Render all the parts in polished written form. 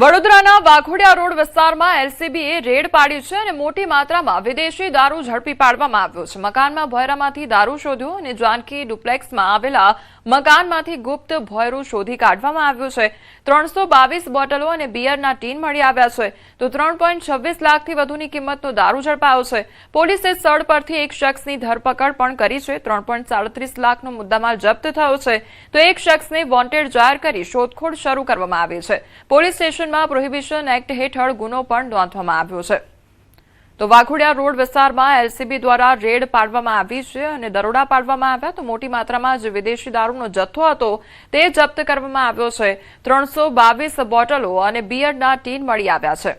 વડોદરાના વાઘોડિયા રોડ વિસ્તારમાં એલસીબીએ રેડ પાડી છે અને મોટી માત્રામાં વિદેશી દારૂ ઝડપી પાડવામાં આવ્યો છે। મકાનમાં ભોયરામાંથી દારૂ શોધ્યો અને જાનકી ડુપ્લેક્સમાં આવેલા મકાનમાંથી ગુપ્ત ભોયરું શોધી કાઢવામાં આવ્યું છે। 322 બોટલો અને બિયરના ટીન મળી આવ્યા છે તો 3.26 લાખથી વધુની કિંમતનો દારૂ ઝડપાયો છે। પોલીસે સ્થળ પરથી એક શખ્સની ધરપકડ પણ કરી છે। 3.37 લાખનો મુદ્દામાલ જપ્ત થયો છે તો એક શખ્સને વોન્ટેડ જાહેર કરી શોધખોળ શરૂ કરવામાં આવી છે। પોલીસ સ્ટેશનમાં પ્રોહિબિશન એક્ટ હેઠળ ગુનો પણ નોંધવામાં આવ્યો છે। તો વાઘોડિયા રોડ વિસ્તારમાં એલસીબી દ્વારા રેડ પાડવામાં આવી છે અને દરોડા પાડવામાં આવ્યા તો મોટી માત્રામાં જે વિદેશી દારૂનો જથ્થો હતો તે જપ્ત કરવામાં આવ્યો છે। 322 બોટલો અને બિયરના ટીન મળી આવ્યા છે।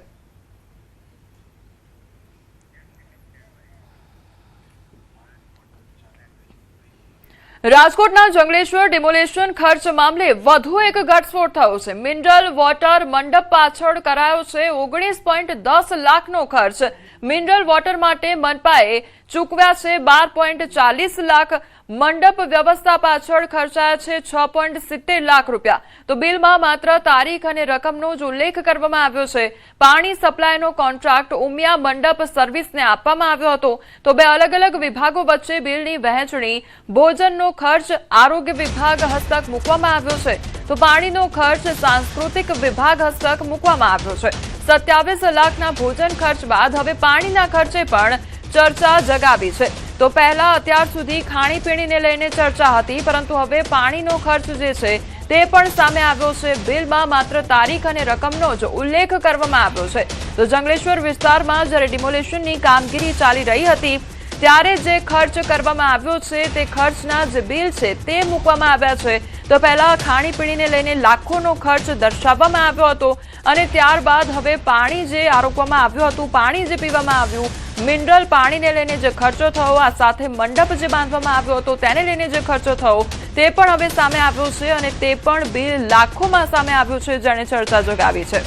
રાજકોટના જંગલેશ્વર ડિમોલેશન ખર્ચ મામલે વધુ એક ઘટસ્ફોટ થયો છે। મિનરલ વોટર મંડપ પાછળ કરાયો છે 19.10 લાખનો ખર્ચ। મિનરલ વોટર માટે મનપાએ ચૂકવ્યા છે 12.40 લાખ। મંડપ વ્યવસ્થા પાછળ ખર્ચાયા છે 6.70 લાખ રૂપિયા। તો બિલમાં માત્ર તારીખ અને રકમનો જ ઉલ્લેખ કરવામાં આવ્યો છે। પાણી સપ્લાયનો કોન્ટ્રાક્ટ ઉમિયા મંડપ સર્વિસને આપવામાં આવ્યો હતો તો બે અલગ અલગ વિભાગો વચ્ચે બિલની વહેંચણી, ભોજનનો ખર્ચ આરોગ્ય વિભાગ હસ્તક મૂકવામાં આવ્યો છે તો પાણીનો ખર્ચ સાંસ્કૃતિક વિભાગ હસ્તક મૂકવામાં આવ્યો છે। 27 લાખના ભોજન ખર્ચ બાદ હવે પાણીના ખર્ચે પણ ચર્ચા જગાવી છે। તો પહેલા અત્યાર સુધી ખાણીપીણીને લઈને ચર્ચા હતી પરંતુ હવે પાણીનો ખર્ચ જે છે તે પણ સામે આવ્યો છે। બિલમાં માત્ર તારીખ અને રકમનો જ ઉલ્લેખ કરવામાં આવ્યો છે। તો જંગલેશ્વર વિસ્તારમાં જ્યારે ડિમોલેશનની કામગીરી ચાલી રહી હતી ત્યારે જે ખર્ચ કરવામાં આવ્યો છે તે ખર્ચના જે બિલ છે તે મૂકવામાં આવ્યા છે। તો પહેલા ખાણીપીણીને લઈને લાખોનો ખર્ચ દર્શાવવામાં આવ્યો હતો અને ત્યારબાદ હવે પાણી જે આરોપવામાં આવ્યું હતું, પાણી જે પીવામાં આવ્યું, મિનરલ પાણીને લઈને જે ખર્ચો થયો, આ સાથે મંડપ જે બાંધવામાં આવ્યો હતો તેને લઈને જે ખર્ચો થયો તે પણ હવે સામે આવ્યો છે અને તે પણ બિલ લાખોમાં સામે આવ્યું છે જેણે ચર્ચા જગાવી છે।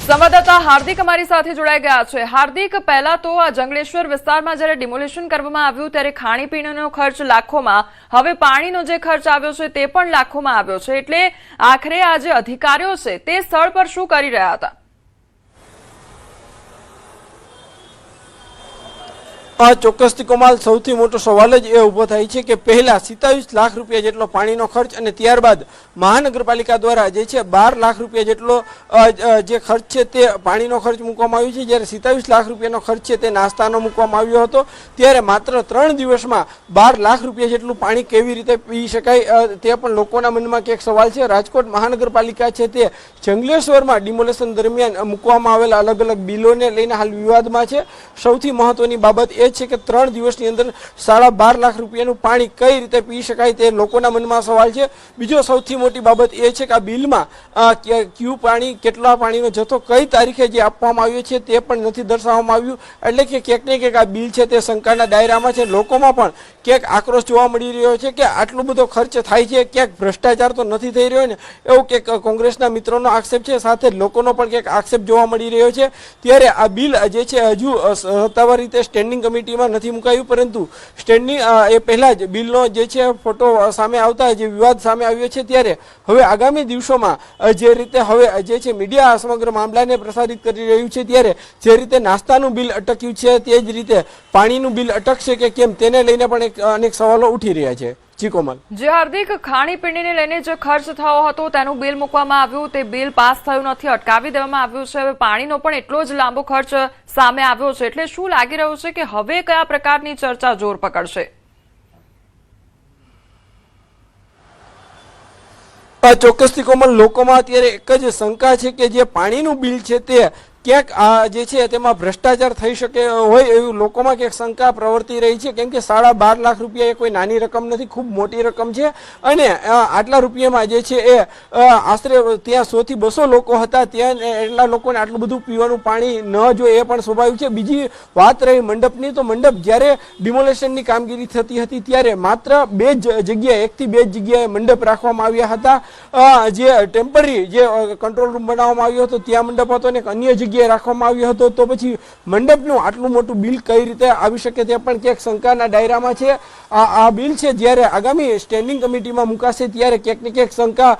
સંવાદદાતા હાર્દિક અમારી સાથે જોડાઈ ગયા છે। હાર્દિક, પહેલા તો આ જંગલેશ્વર વિસ્તારમાં જ્યારે ડિમોલેશન કરવામાં આવ્યું ત્યારે ખાણીપીણીનો ખર્ચ લાખોમાં, હવે પાણીનો જે ખર્ચ આવ્યો છે તે પણ લાખોમાં આવ્યો છે, એટલે આખરે આ જે અધિકારીઓ છે તે સ્થળ પર શું કરી રહ્યા હતા? ચોક્કસથી કમાલ, સૌથી મોટો સવાલ જ એ ઉભો થાય છે કે પહેલા 27 લાખ રૂપિયા જેટલો પાણીનો ખર્ચ અને ત્યારબાદ મહાનગરપાલિકા દ્વારા જે છે 12 લાખ રૂપિયા જેટલો જે ખર્ચ છે તે પાણીનો ખર્ચ મૂકવામાં આવ્યો છે। જ્યારે 27 લાખ રૂપિયાનો ખર્ચ છે તે નાસ્તાનો મૂકવામાં આવ્યો હતો ત્યારે માત્ર 3 દિવસમાં 12 લાખ રૂપિયા જેટલું પાણી કેવી રીતે પી શકાય તે પણ લોકોના મનમાં એક સવાલ છે। રાજકોટ મહાનગરપાલિકા છે તે જંગલેશ્વરમાં ડિમોલેશન દરમિયાન મૂકવામાં આવેલા અલગ અલગ બિલોને લઈને હાલ વિવાદમાં છે। સૌથી મહત્વની બાબત એ છે કે 3 દિવસની અંદર 12.5 લાખ રૂપિયાનું પાણી કઈ રીતે પી શકાય તે લોકોના મનમાં સવાલ છે। બીજો સૌથી મોટી બાબત એ છે કે આ બિલમાં કયું પાણી, કેટલા પાણીનો જથ્થો કઈ તારીખે જે આપવામાં આવ્યો છે તે પણ નથી દર્શાવવામાં આવ્યું। એટલે કે ક્યાંક ને ક્યાંક આ બિલ છે તે શંકાના દાયરામાં છે। લોકોમાં પણ ક્યાંક આક્રોશ જોવા મળી રહ્યો છે કે આટલો બધો ખર્ચ થાય છે, ક્યાંક ભ્રષ્ટાચાર તો નથી થઈ રહ્યો ને, એવું ક્યાંક કોંગ્રેસના મિત્રોનો આક્ષેપ છે, સાથે લોકોનો પણ ક્યાંક આક્ષેપ જોવા મળી રહ્યો છે। ત્યારે આ બિલ જે છે હજુ સત્તાવાર રીતે સ્ટેન્ડિંગ કમિટીમાં નથી મુકાયું પરંતુ સ્ટેન્ડિંગ એ પહેલા જ બિલનો જે છે ફોટો સામે આવતા જે વિવાદ સામે આવ્યો છે ત્યારે હવે આગામી દિવસોમાં જે રીતે હવે જે છે મીડિયા સમગ્ર મામલાને પ્રસારિત કરી રહ્યું છે ત્યારે જે રીતે નાસ્તાનું બિલ અટક્યું છે તે જ રીતે પાણીનું બિલ અટકશે કે કેમ તેને લઈને પણ અનેક સવાલો ઉઠી રહ્યા છે। જી કોમલ। જે હાર્દિક, ખાણીપીણીને લઈને જે ખર્ચ થયો હતો તેનું બિલ મૂકવામાં આવ્યું, તે બિલ પાસ થયું નથી, અટકાવી દેવામાં આવ્યું છે। હવે પાણીનો પણ એટલો જ લાંબો ખર્ચ સામે આવ્યો છે, એટલે શું લાગી રહ્યું છે કે હવે કયા પ્રકારની ચર્ચા જોર પકડશે? ચોક્કસથી કોમલ, લોકોમાં અત્યારે એક જ શંકા છે કે જે પાણીનું બિલ છે તે ક્યાંક આ જે છે તેમાં ભ્રષ્ટાચાર થઈ શકે હોય એવું લોકોમાં ક્યાંક શંકા પ્રવર્તી રહી છે। કેમ કે 12.5 લાખ રૂપિયા એ કોઈ નાની રકમ નથી, ખૂબ મોટી રકમ છે અને આટલા રૂપિયામાં જે છે એ આશરે ત્યાં 100 થી 200 લોકો હતા, ત્યાં એટલા લોકોને આટલું બધું પીવાનું પાણી ન જોઈએ એ પણ સ્વાભાવિક છે। બીજી વાત રહી મંડપની, તો મંડપ જ્યારે ડિમોલેશનની કામગીરી થતી હતી ત્યારે માત્ર 2 જગ્યાએ, 1 થી 2 જગ્યાએ મંડપ રાખવામાં આવ્યા હતા। જે ટેમ્પરરી જે કંટ્રોલ રૂમ બનાવવામાં આવ્યો હતો ત્યાં મંડપ હતો અને અન્ય જગ્યાએ રાખવામાં આવ્યો હતો, તો પછી મંડપનું આટલું મોટું બિલ કઈ રીતે આવી શકે તે પણ ક્યાંક શંકાના દાયરામાં છે. આ બિલ છે જ્યારે આગામી સ્ટેન્ડિંગ કમિટીમાં મુકાશે ત્યારે ક્યાંક ને ક્યાંક શંકા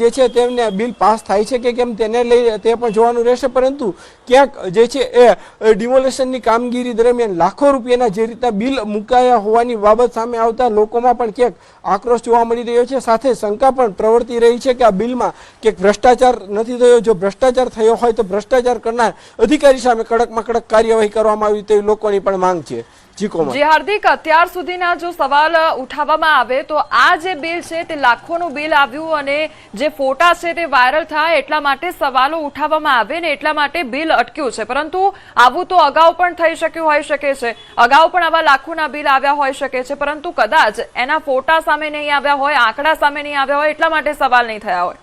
જે છે તેમને બિલ પાસ થાય છે કે કેમ તેને લઈ તે પણ જોવાનું રહેશે. પરંતુ ક્યાંક જે છે એ ડિમોલેશનની કામગીરી દરમિયાન લાખો રૂપિયાના જે રીતના બિલ મુકાયા હોવાની બાબત સામે આવતા લોકોમાં પણ ક્યાંક આક્રોશ જોવા મળી રહ્યો છે. સાથે શંકા પણ પ્રવર્તી રહી છે કે આ બિલમાં ક્યાંક ભ્રષ્ટાચાર નથી થયો. જો ભ્રષ્ટાચાર થયો હોય તો ભ્રષ્ટાચાર કરનાર અધિકારી સામે કડકમાં કડક કાર્યવાહી કરવામાં આવી તેવી લોકોની પણ માંગ છે. જી હાર્દિક, અત્યાર સુધીના જો સવાલ ઉઠાવવામાં આવે તો આ જે બિલ છે તે લાખોનું બિલ આવ્યું અને જે ફોટા છે તે વાયરલ થાય એટલા માટે સવાલો ઉઠાવવામાં આવે ને એટલા માટે બિલ અટક્યું છે. પરંતુ આવું તો અગાઉ પણ થઈ શક્યું હોઈ શકે છે, અગાઉ પણ આવા લાખોના બિલ આવ્યા હોઈ શકે છે, પરંતુ કદાચ એના ફોટા સામે નહીં આવ્યા હોય, આંકડા સામે નહીં આવ્યા હોય એટલા માટે સવાલ નહીં થયા હોય.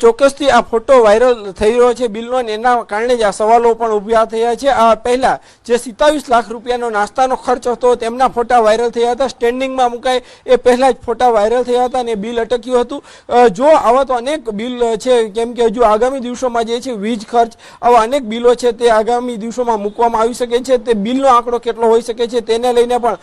ચોક્કસથી આ ફોટો વાયરલ થઈ રહ્યો છે બિલનો, એના કારણે જ આ સવાલો પણ ઉભા થયા છે. આ પહેલા જે 27 લાખ રૂપિયાનો નાસ્તાનો ખર્ચ હતો તેમના ફોટા વાયરલ થયા હતા. સ્ટેન્ડિંગમાં મુકાય એ પહેલા જ ફોટા વાયરલ થયા હતા અને બિલ અટક્યું હતું. જો આવા તો અનેક બિલ છે, કેમ કે હજુ આગામી દિવસોમાં જે છે વીજ ખર્ચ, આવા અનેક બિલો છે તે આગામી દિવસોમાં મૂકવામાં આવી શકે છે. તે બિલનો આંકડો કેટલો હોઈ શકે છે તેને લઈને પણ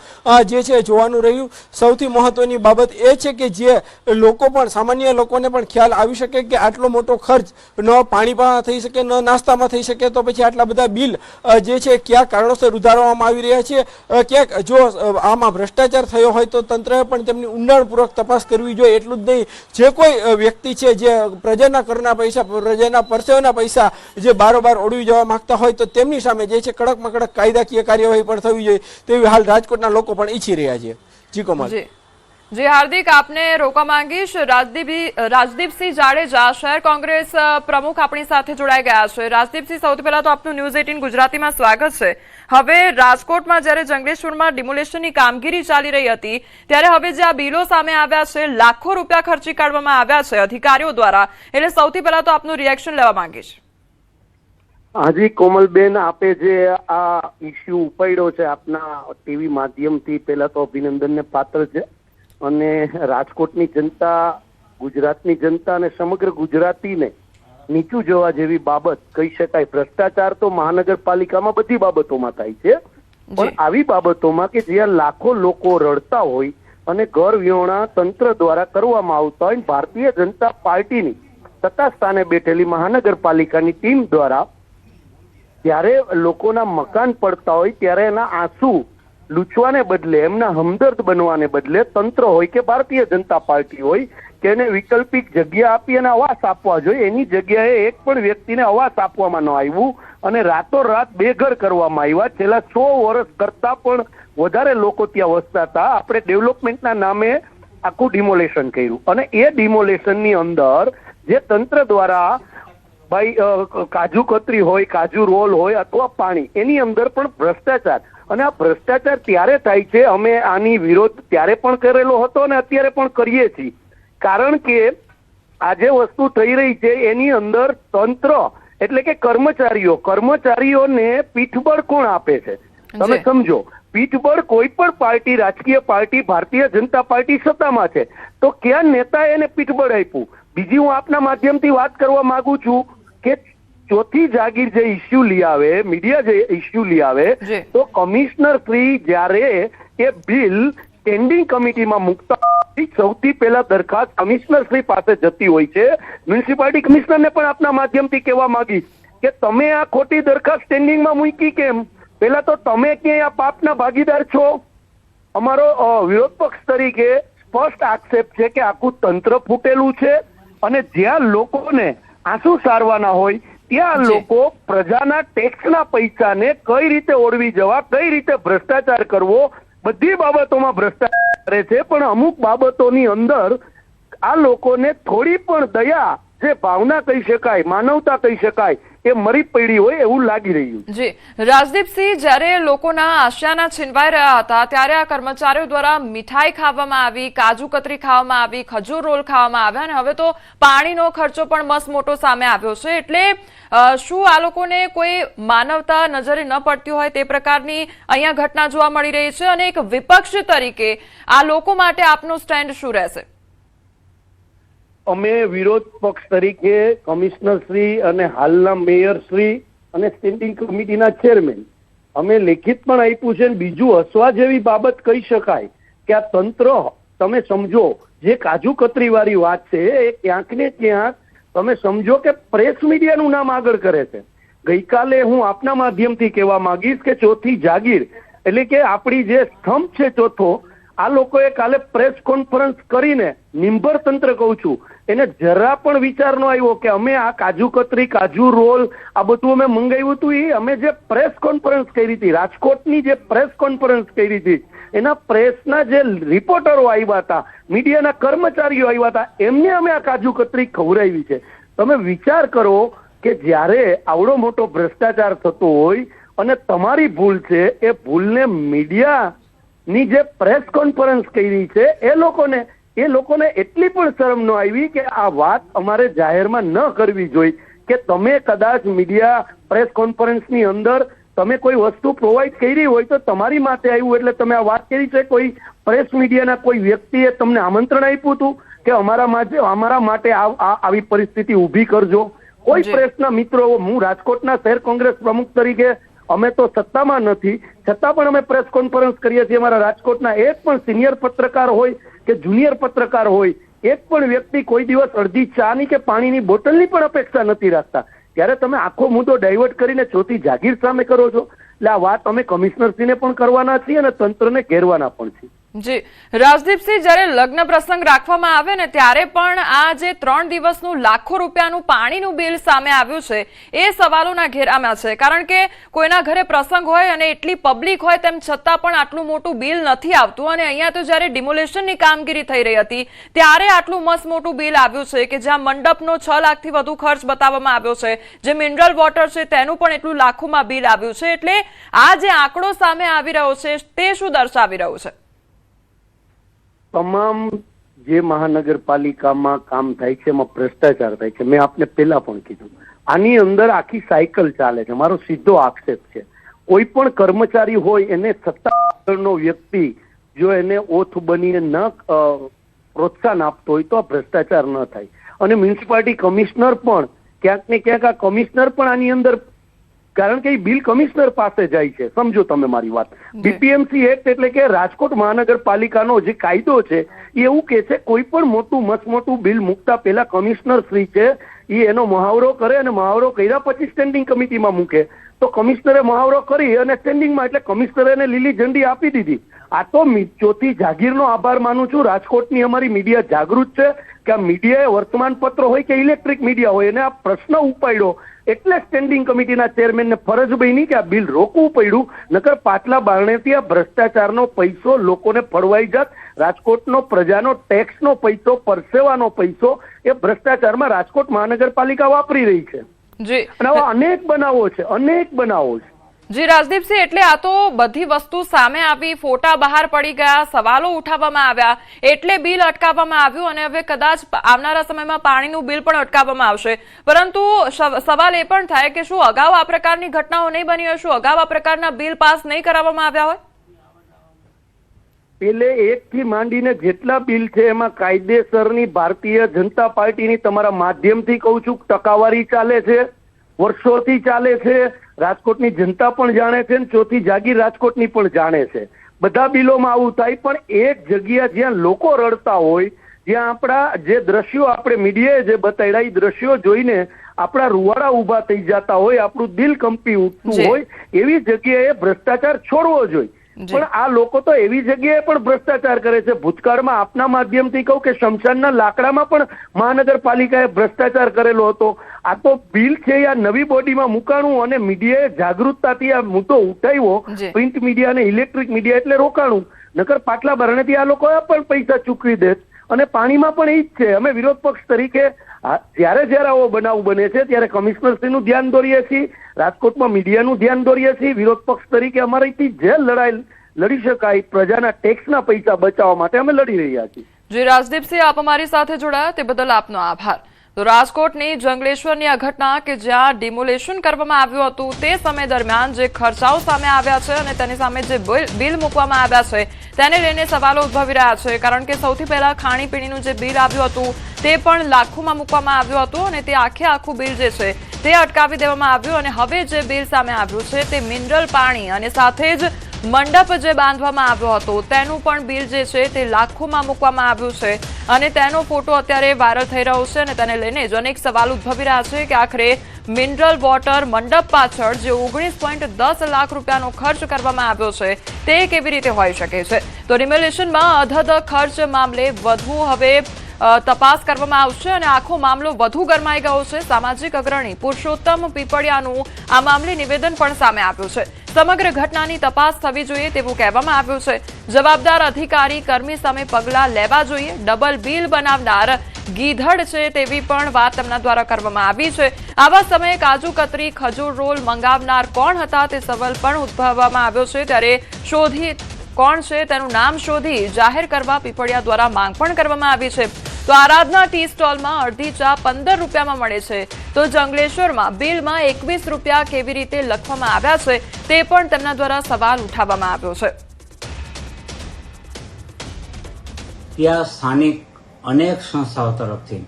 જે છે જોવાનું રહ્યું. સૌથી મહત્વની બાબત એ છે કે જે લોકો પણ, સામાન્ય લોકોને પણ ખ્યાલ આવી શકે કે આટલો મોટો ખર્ચ ન પાણીમાં થઈ શકે, ન નાસ્તામાં થઈ શકે, તો પછી આટલા બધા બિલ જે છે કયા કારણોસર ઉધારવામાં આવી રહ્યા છે. ક્યાંક જો આમાં ભ્રષ્ટાચાર થયો હોય તો તંત્રએ પણ તેમની ઊંડાણપૂર્વક તપાસ કરવી જોઈએ. એટલું જ નહીં, જે કોઈ વ્યક્તિ છે જે પ્રજાના કરના પૈસા, પ્રજાના પરસેવાના પૈસા જે બારોબાર ઓળવી જવા માંગતા હોય તો તેમની સામે જે છે કડકમાં કડક કાયદાકીય કાર્યવાહી પણ થવી જોઈએ તેવી હાલ રાજકોટના લોકો પણ ઈચ્છી રહ્યા છે. જી કોમલ. જી હાર્દિક, આપને રોકવા માંગીશ. રાજદીપસિંહ જાડેજા, શહેર કોંગ્રેસ પ્રમુખ આપણી સાથે જોડાઈ ગયા છે. રાજદીપસિંહ, સૌથી પહેલા તો આપનું ન્યૂઝ 18 ગુજરાતીમાં સ્વાગત છે. હવે રાજકોટમાં જ્યારે જંગલેશ્વરમાં ડિમોલેશનની કામગીરી ચાલી રહી હતી ત્યારે હવે જે આ બિલો સામે આવ્યા છે, લાખો રૂપિયા ખર્ચી કાઢવામાં આવ્યા છે અધિકારીઓ દ્વારા, એટલે સૌથી પહેલા તો આપનું રિએક્શન લેવા માંગીશ. હાજી કોમલબેન, આપે જે આ ઇસ્યુ ઉપાડ્યો છે આપના ટીવી માધ્યમથી, પહેલા તો અભિનંદનને પાત્ર છે. અને રાજકોટની જનતા, ગુજરાતની જનતા અને સમગ્ર ગુજરાતીને નીચું જવા જેવી બાબત કહી શકાય. ભ્રષ્ટાચાર તો મહાનગરપાલિકામાં બધી બાબતોમાં થાય છે, પણ આવી બાબતોમાં કે જ્યાં લાખો લોકો રડતા હોય અને ઘર વિહોણા તંત્ર દ્વારા કરવામાં આવતા હોય, ભારતીય જનતા પાર્ટીની સત્તા સ્થાને બેઠેલી મહાનગરપાલિકાની ટીમ દ્વારા જ્યારે લોકોના મકાન પડતા હોય ત્યારે એના આંસુ લૂછવાને બદલે, એમના હમદર્દ બનવાને બદલે તંત્ર હોય કે ભારતીય જનતા પાર્ટી હોય કે એને વૈકલ્પિક જગ્યા આપી અને આવાસ આપવા જોઈએ, એની જગ્યાએ એક પણ વ્યક્તિને આવાસ આપવામાં ન આવ્યું અને રાતોરાત બેઘર કરવામાં આવ્યા. છેલ્લા 100 વર્ષ કરતા પણ વધારે લોકો ત્યાં વસતા હતા. આપણે ડેવલપમેન્ટના નામે આખું ડિમોલેશન કર્યું અને એ ડિમોલેશનની અંદર જે તંત્ર દ્વારા ભાઈ કાજુ કતરી હોય, કાજુ રોલ હોય અથવા પાણી, એની અંદર પણ ભ્રષ્ટાચાર. અને આ ભ્રષ્ટાચાર ત્યારે થાય છે, અમે આની વિરોધ ત્યારે પણ કરેલો હતો અને અત્યારે પણ કરીએ છીએ. કારણ કે આ જે વસ્તુ થઈ રહી છે એની અંદર તંત્ર એટલે કે કર્મચારીઓને પીઠબળ કોણ આપે છે તમે સમજો. પીઠબળ કોઈ પણ પાર્ટી, રાજકીય પાર્ટી, ભારતીય જનતા પાર્ટી સત્તામાં છે તો ક્યાં નેતાએ એને પીઠબળ આપ્યું? બીજી હું આપના માધ્યમથી વાત કરવા માંગુ છું કે ચોથી જાગીર જે ઇસ્યુ લઈ આવે, મીડિયા જે ઇસ્યુ લઈ આવે, તો કમિશનર શ્રી જ્યારે એ બિલ સ્ટેન્ડિંગ કમિટીમાં મૂકતા સૌથી પહેલા દરખાસ્ત કમિશનર શ્રી પાસે જતી હોય છે. મ્યુનિસિપાલિટી કમિશનરને પણ આપના માધ્યમથી કહેવા માંગીશ કે તમે આ ખોટી દરખાસ્ત સ્ટેન્ડિંગમાં મૂકી કેમ? પહેલા તો તમે ક્યાંય આ પાપના ભાગીદાર છો? અમારો વિરોધ પક્ષ તરીકે સ્પષ્ટ આક્ષેપ છે કે આખું તંત્ર ફૂટેલું છે અને જ્યાં લોકોને આંસુ સારવાના હોય ત્યાં લોકો પ્રજાના ટેક્સના પૈસાને કઈ રીતે ઓળવી જવા, કઈ રીતે ભ્રષ્ટાચાર કરવો, બધી બાબતોમાં ભ્રષ્ટાચાર કરે છે. પણ અમુક બાબતોની અંદર આ લોકોને થોડી પણ દયા, જે ભાવના કહી શકાય, માનવતા કહી શકાય, એ મરી પડી હોય એવું લાગી રહ્યું. જી રાજદીપસિંહ, જ્યારે લોકોના આશયાના છીનવાઈ રહ્યા હતા ત્યારે આ કર્મચારીઓ દ્વારા મીઠાઈ ખાવામાં આવી, કાજુ કતરી ખાવામાં આવી, ખજૂર રોલ ખાવામાં આવ્યા અને હવે તો પાણીનો ખર્ચો પણ મસ્ત મોટો સામે આવ્યો છે. એટલે શું આ લોકોને કોઈ માનવતા નજરે ન પડતી હોય તે પ્રકારની અહીંયા ઘટના જોવા મળી રહી છે? અને એક વિપક્ષ તરીકે આ લોકો માટે આપનું સ્ટેન્ડ શું રહેશે? અમે વિરોધ પક્ષ તરીકે કમિશનર શ્રી અને હાલના મેયર શ્રી અને સ્ટેન્ડિંગ કમિટીના ચેરમેન અમે લેખિત પણ આપ્યું છે. બીજું હસવા જેવી બાબત કહી શકાય કે આ તંત્ર તમે સમજો જે કાજુ કતરી વાળી વાત છે એ ક્યાંક ને ક્યાંક તમે સમજો કે પ્રેસ મીડિયાનું નામ આગળ કરે છે. ગઈકાલે હું આપના માધ્યમથી કહેવા માંગીશ કે ચોથી જાગીર એટલે કે આપણી જે સ્તંભ છે ચોથો, આ લોકોએ કાલે પ્રેસ કોન્ફરન્સ કરીને નિંભર તંત્ર કહું છું એને જરા પણ વિચાર ન આવ્યો કે અમે આ કાજુ કતરી કાજુ રોલ આ બધું અમે મંગાવ્યું હતું. એ અમે જે પ્રેસ કોન્ફરન્સ કરી હતી, રાજકોટની જે પ્રેસ કોન્ફરન્સ કરી હતી, એના પ્રેસના જે રિપોર્ટરો આવ્યા હતા, મીડિયાના કર્મચારીઓ આવ્યા હતા, એમને અમે આ કાજુ કતરી ખવડાવી છે. તમે વિચાર કરો કે જ્યારે આવડો મોટો ભ્રષ્ટાચાર થતો હોય અને તમારી ભૂલ છે, એ ભૂલને મીડિયાની જે પ્રેસ કોન્ફરન્સ કરી છે એ લોકોને એટલી પણ શરમ ન આવી કે આ વાત અમારે જાહેરમાં ન કરવી જોઈએ કે તમે કદાચ મીડિયા પ્રેસ કોન્ફરન્સની અંદર તમે કોઈ વસ્તુ પ્રોવાઈડ કરી હોય તો તમારી માથે આવ્યું એટલે તમે આ વાત કરી છે. કોઈ પ્રેસ મીડિયાના કોઈ વ્યક્તિએ તમને આમંત્રણ આપ્યું હતું કે અમારા માટે આવી પરિસ્થિતિ ઊભી કરજો? કોઈ પ્રેસના મિત્રો, હું રાજકોટના શહેર કોંગ્રેસ પ્રમુખ તરીકે અમે તો સત્તામાં નથી છતાં પણ અમે પ્રેસ કોન્ફરન્સ કરીએ છીએ. અમારા રાજકોટના એક પણ સિનિયર પત્રકાર હોય કે જુનિયર પત્રકાર હોય, એક પણ વ્યક્તિ કોઈ દિવસ અડધી ચાની કે પાણીની બોટલની પણ અપેક્ષા નથી રાખતા. ત્યારે તમે આખો મુદ્દો ડાયવર્ટ કરીને ચોથી જાગીર સામે કરો છો. એટલે આ વાત અમે કમિશનરશ્રીને પણ કરવાના છીએ અને તંત્રને ઘેરવાના પણ છીએ. જી રાજદીપસિંહ, જ્યારે લગ્ન પ્રસંગ રાખવામાં આવે ને ત્યારે પણ આ જે 3 દિવસનું લાખો રૂપિયાનું પાણીનું બિલ સામે આવ્યું છે એ સવાલોના ઘેરામાં છે. કારણ કે કોઈના ઘરે પ્રસંગ હોય અને એટલી પબ્લિક હોય તેમ છતાં પણ આટલું મોટું બિલ નથી આવતું. અને અહીંયા તો જ્યારે ડિમોલેશનની કામગીરી થઈ રહી હતી ત્યારે આટલું મસ્ત મોટું બિલ આવ્યું છે કે જ્યાં મંડપનો 6 લાખથી વધુ ખર્ચ બતાવવામાં આવ્યો છે, જે મિનરલ વોટર છે તેનું પણ એટલું લાખોમાં બિલ આવ્યું છે. એટલે આ જે આંકડો સામે આવી રહ્યો છે તે શું દર્શાવી રહ્યું છે? તમામ જે મહાનગરપાલિકામાં કામ થાય છે એમાં ભ્રષ્ટાચાર થાય છે. મેં આપને પહેલા પણ કીધું, આની અંદર આખી સાયકલ ચાલે છે. મારો સીધો આક્ષેપ છે, કોઈ પણ કર્મચારી હોય એને સત્તાનો વ્યક્તિ જો એને ઓથ બનીને ન પ્રોત્સાહન આપતો હોય તો આ ભ્રષ્ટાચાર ન થાય. અને મ્યુનિસિપાલિટી કમિશનર પણ ક્યાંક ને ક્યાંક આ કમિશનર પણ આની અંદર, કારણ કે એ બિલ કમિશનર પાસે જાય છે. સમજો તમે મારી વાત. બીપીએમસી એક્ટ એટલે કે રાજકોટ મહાનગરપાલિકાનો જે કાયદો છે એ એવું કે છે કોઈ પણ મોટું બિલ મૂકતા પહેલા કમિશનર શ્રી છે એ એનો મહાવરો કરે અને મહાવરો કર્યા પછી સ્ટેન્ડિંગ કમિટીમાં મૂકે. તો કમિશનરે મહાવરો કરી અને સ્ટેન્ડિંગમાં એટલે કમિશનરે એને લીલી ઝંડી આપી દીધી. આ તો ચોથી જાગીરનો આભાર માનું છું. રાજકોટની અમારી મીડિયા જાગૃત છે કે આ મીડિયાએ વર્તમાન પત્ર હોય કે ઇલેક્ટ્રિક મીડિયા હોય એને આ પ્રશ્ન ઉપાડ્યો એટલે સ્ટેન્ડિંગ કમિટીના ચેરમેનને ફરજ બની કે આ બિલ રોકવું પડ્યું. નકર પાટલા બારણેથી આ ભ્રષ્ટાચારનો પૈસો લોકોને ફળવાઈ જાત. રાજકોટનો પ્રજાનો ટેક્સનો પૈસો, પરસેવાનો પૈસો એ ભ્રષ્ટાચારમાં રાજકોટ મહાનગરપાલિકા વાપરી રહી છે. જી, અને આવા અનેક બનાવો છે. જી રાજદીપસિંહ, એટલે આ તો બધી વસ્તુ સામે આવી, ફોટા બહાર પડી ગયા, સવાલો ઉઠાવવામાં આવ્યા એટલે બિલ અટકાવવામાં આવ્યું અને હવે કદાચ આવનારા સમયમાં પાણીનું બિલ પણ અટકાવવામાં આવશે. પરંતુ સવાલ એ પણ થાય કે શું અગાઉ આ પ્રકારની ઘટનાઓ નહીં બની હોય? શું અગાઉ આ પ્રકારના બિલ પાસ નહીં કરાવવામાં આવ્યા હોય? પેલે 1 થી માંડીને જેટલા બિલ છે એમાં કાયદેસરની ભારતીય જનતા પાર્ટીની, તમારા માધ્યમથી કહું છું, ટકાવારી ચાલે છે, વર્ષોથી ચાલે છે. રાજકોટની જનતા પણ જાણે છે અને ચોથી જાગીર રાજકોટની પણ જાણે છે. બધા બિલોમાં આવું થાય, પણ એક જગ્યા જ્યાં લોકો રડતા હોય, જ્યાં આપણા જે દ્રશ્યો આપણે મીડિયાએ જે બતાડ્યા એ દ્રશ્યો જોઈને આપણા રૂવાડા ઉભા થઈ જતા હોય, આપણું દિલ કંપી ઉઠતું હોય, એવી જગ્યાએ ભ્રષ્ટાચાર છોડવો જોઈએ. પણ આ લોકો તો એવી જગ્યાએ પણ ભ્રષ્ટાચાર કરે છે. ભૂતકાળમાં આપના માધ્યમથી કહું કે શમશાનના લાકડામાં પણ મહાનગરપાલિકાએ ભ્રષ્ટાચાર કરેલો હતો. આ તો બિલ છે આ નવી બોડીમાં મુકાણું અને મીડિયાએ જાગૃતતાથી આ મુદ્દો ઉઠાવ્યો. પ્રિન્ટ મીડિયા અને ઇલેક્ટ્રિક મીડિયા એટલે રોકાણું. નકર પાટલા ભરણેથી આ લોકોએ પણ પૈસા ચૂકવી દે. અને પાણીમાં પણ એ જ છે. અમે વિરોધ પક્ષ તરીકે જ્યારે આવો બનાવ બને છે ત્યારે કમિશનરશ્રીનું ધ્યાન દોરીએ છીએ, રાજકોટમાં મીડિયાનું ધ્યાન દોરીએ છીએ. વિરોધ પક્ષ તરીકે અમારાથી જે લડાઈ લડી શકાય પ્રજાના ટેક્સના પૈસા બચાવવા માટે અમે લડી રહ્યા છીએ. જી રાજદીપસિંહ, આપ અમારી સાથે જોડાયા તે બદલ આપનો આભાર. તો રાજકોટની જંગલેશ્વરની આ ઘટના કે જ્યાં ડિમોલેશન કરવામાં આવ્યું હતું તે સમય દરમિયાન જે ખર્ચાઓ સામે આવ્યા છે અને તેની સામે જે બિલ મૂકવામાં આવ્યા છે તેને લઈને સવાલો ઉદ્ભવી રહ્યા છે, કારણ કે સૌથી પહેલા ખાણીપીણીનું જે બિલ આવ્યું હતું તે પણ લાખોમાં મૂકવામાં આવ્યું હતું અને તે આખું બિલ જે છે તે અટકાવી દેવામાં આવ્યું અને હવે જે બિલ સામે આવ્યું છે તે મિનરલ પાણી અને સાથે જ મંડપ જે બાંધવામાં આવ્યો હતો તેનું પણ બિલ જે છે તે લાખોમાં મૂકવામાં આવ્યું છે અને તેનો ફોટો અત્યારે વાયરલ થઈ રહ્યો છે અને તેને લઈને જ અનેક સવાલ ઉદ્ભવી રહ્યા છે કે આખરે મિનરલ વોટર મંડપ પાછળ જે 19.10 લાખ રૂપિયાનો ખર્ચ કરવામાં આવ્યો છે તે કેવી રીતે હોઈ શકે છે? તો ડિમોલેશનમાં અધધ ખર્ચ મામલે વધુ હવે તપાસ કરવામાં આવશે અને આખો મામલો વધુ ગરમાઈ ગયો છે. સામાજિક અગ્રણી પુરુષોત્તમ પીપળિયાનું આ મામલે નિવેદન પણ સામે આવ્યું છે. સમગ્ર ઘટનાની તપાસ થવી જોઈએ તેવું કહેવામાં આવ્યું છે. જવાબદાર અધિકારી કર્મી સામે પગલાં લેવા જોઈએ. ડબલ બિલ બનાવનાર ગીધડ છે તેવી પણ વાત તેમના દ્વારા કરવામાં આવી છે. આવા સમયે કાજુ કતરી ખજૂર રોલ મંગાવનાર કોણ હતા તે સવાલ પણ ઉદ્ભવવામાં આવ્યો છે. ત્યારે શોધી કોણ છે તેનું નામ શોધી જાહેર કરવા પીપળિયા દ્વારા માંગ પણ કરવામાં આવી છે. તો આરાધના ટી સ્ટોલમાં અડધી ચા 15 રૂપિયામાં મળે છે, તો જંગલેશ્વરમાં બિલમાં 21 રૂપિયા કેવી રીતે લખવામાં આવ્યા છે તે પણ તેમના દ્વારા સવાલ ઉઠાવવામાં આવ્યો છે. ત્યાં સ્થાનિક અનેક સંસ્થાઓ તરફથી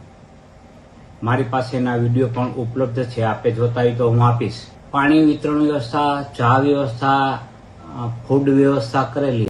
મારી પાસે એના વિડીયો પણ ઉપલબ્ધ છે. આપે જોતા હોય તો હું આપીશ. પાણી વિતરણ વ્યવસ્થા, ચા વ્યવસ્થા, ફૂડ વ્યવસ્થા કરેલી.